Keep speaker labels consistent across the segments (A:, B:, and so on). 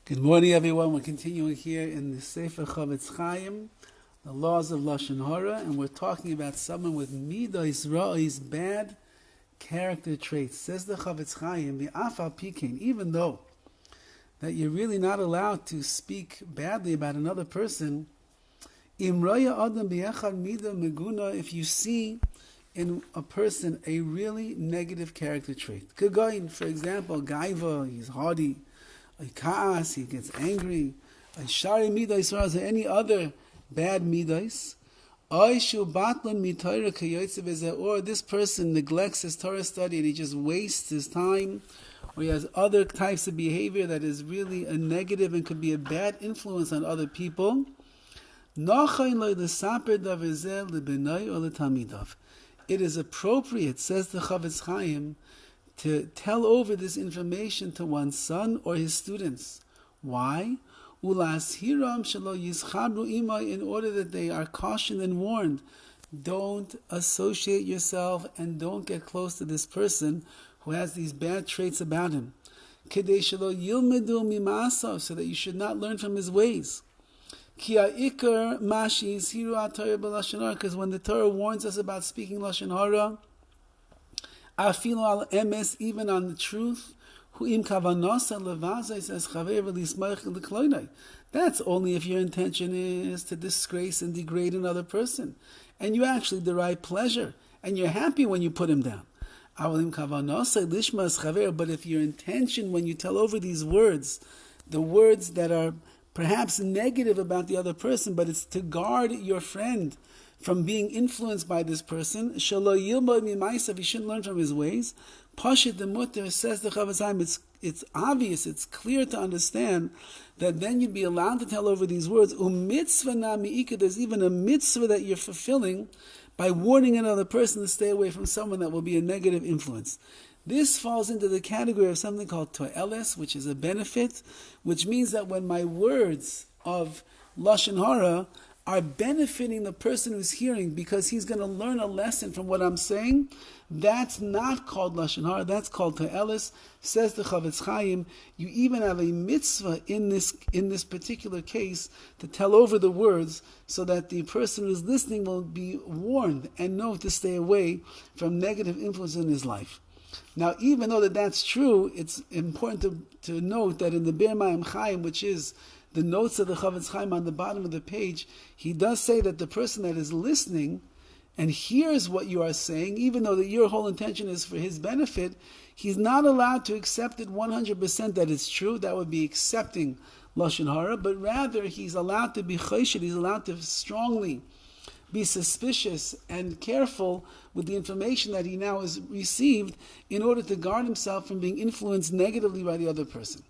A: Good morning, everyone. We're continuing here in the Sefer CHOFETZ, the laws of Lashon HaRa, and we're talking about someone with midos ra'is, bad character traits. Says the CHOFETZ, v'afal pikein, even though that you're really not allowed to speak badly about another person, im raya adam b'echad mida meguna, if you see in a person a really negative character trait. Kagain, for example, gaiva, he's haughty, kaas, he gets angry, shari midas, or any other bad midas, or this person neglects his Torah study and he just wastes his time, or he has other types of behavior that is really a negative and could be a bad influence on other people. It is appropriate, says the Chofetz Chaim, to tell over this information to one's son or his students. Why? In order that they are cautioned and warned. Don't associate yourself and don't get close to this person who has these bad traits about him. So that you should not learn from his ways. Because when the Torah warns us about speaking Lashon HaRa, even on the truth, that's only if your intention is to disgrace and degrade another person, and you actually derive pleasure, and you're happy when you put him down. But if your intention when you tell over these words, the words that are perhaps negative about the other person, but it's to guard your friend from being influenced by this person, he shouldn't learn from his ways. Pashit the Mutter, says the Chofetz Chaim, it's obvious, it's clear to understand that then you'd be allowed to tell over these words. There's even a mitzvah that you're fulfilling by warning another person to stay away from someone that will be a negative influence. This falls into the category of something called to'eles, which is a benefit, which means that when my words of Lashon HaRa are benefiting the person who's hearing because he's going to learn a lesson from what I'm saying, that's not called Lashon HaRa, that's called to'eles. Says the Chofetz Chaim, you even have a mitzvah in this particular case to tell over the words so that the person who's listening will be warned and know to stay away from negative influence in his life. Now, even though that's true, it's important to note that in the Bir Mayim Chaim, which is the notes of the Chofetz Chaim on the bottom of the page, he does say that the person that is listening and hears what you are saying, even though that your whole intention is for his benefit, he's not allowed to accept it 100% that it's true. That would be accepting Lashon HaRa, but rather he's allowed to be choshed, he's allowed to strongly be suspicious and careful with the information that he now has received in order to guard himself from being influenced negatively by the other person.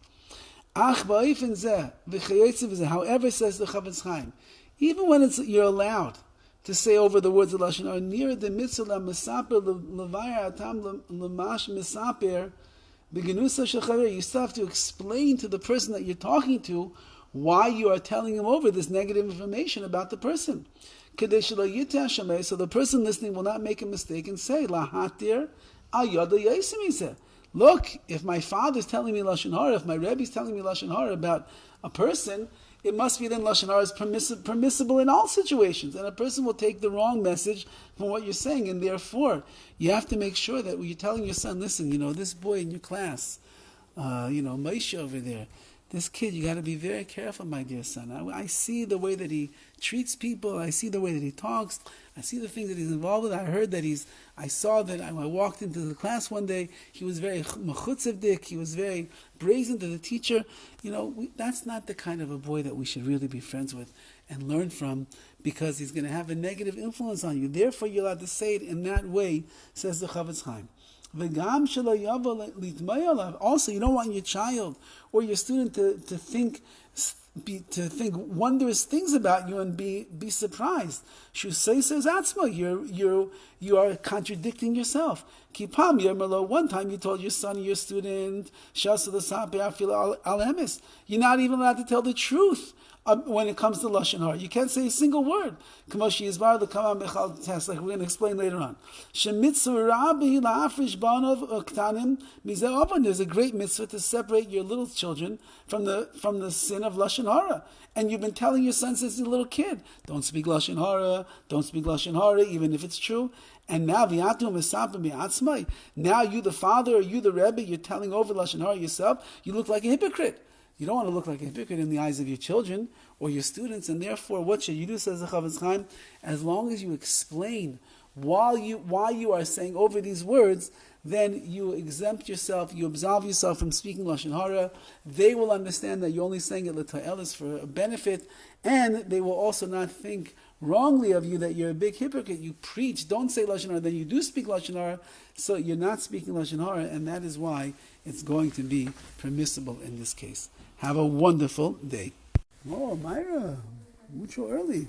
A: However, says the Chofetz Chaim, even when you're allowed to say over the words of Lashon HaRa, near the mitzvah mesaper levayar atam lemash mesaper begenusa shechaver, you still have to explain to the person that you're talking to why you are telling him over this negative information about the person. So the person listening will not make a mistake and say, Lahatir ayada yaisimise. Look, if my father's telling me Lashon HaRa, if my Rebbe's telling me Lashon HaRa about a person, it must be then Lashon HaRa is permissible in all situations, and a person will take the wrong message from what you're saying, and therefore you have to make sure that when you're telling your son, listen, this boy in your class, Moshe over there, this kid, you got to be very careful, my dear son. I see the way that he treats people. I see the way that he talks. I see the things that he's involved with. I saw that I walked into the class one day. He was very mechutzevdik. He was very brazen to the teacher. That's not the kind of a boy that we should really be friends with and learn from, because he's going to have a negative influence on you. Therefore, you're allowed to say it in that way, says the Chofetz Chaim. Also, you don't want your child or your student to think wondrous things about you and be surprised. Shusay says Atzma, you are contradicting yourself. Kipam Yermelo, one time you told your son or your student, you're not even allowed to tell the truth when it comes to Lashon HaRa. You can't say a single word. Like we're going to explain later on. There's a great mitzvah to separate your little children from the sin of Lashon HaRa. And you've been telling your son since he's a little kid, don't speak Lashon HaRa, don't speak Lashon HaRa, even if it's true. And now, now you the father or you the Rebbe, you're telling over Lashon HaRa yourself, you look like a hypocrite. You don't want to look like a hypocrite in the eyes of your children or your students, and therefore, what should you do, says the CHOFETZ Chaim? As long as you explain why you are saying over these words, then you exempt yourself, you absolve yourself from speaking Lashon HaRa. They will understand that you're only saying it l'ta'elis for a benefit, and they will also not think wrongly of you that you're a big hypocrite. You preach, don't say Lashon HaRa, then you do speak Lashon HaRa, so you're not speaking Lashon HaRa, and that is why it's going to be permissible in this case. Have a wonderful day. Oh, Myra, mucho early.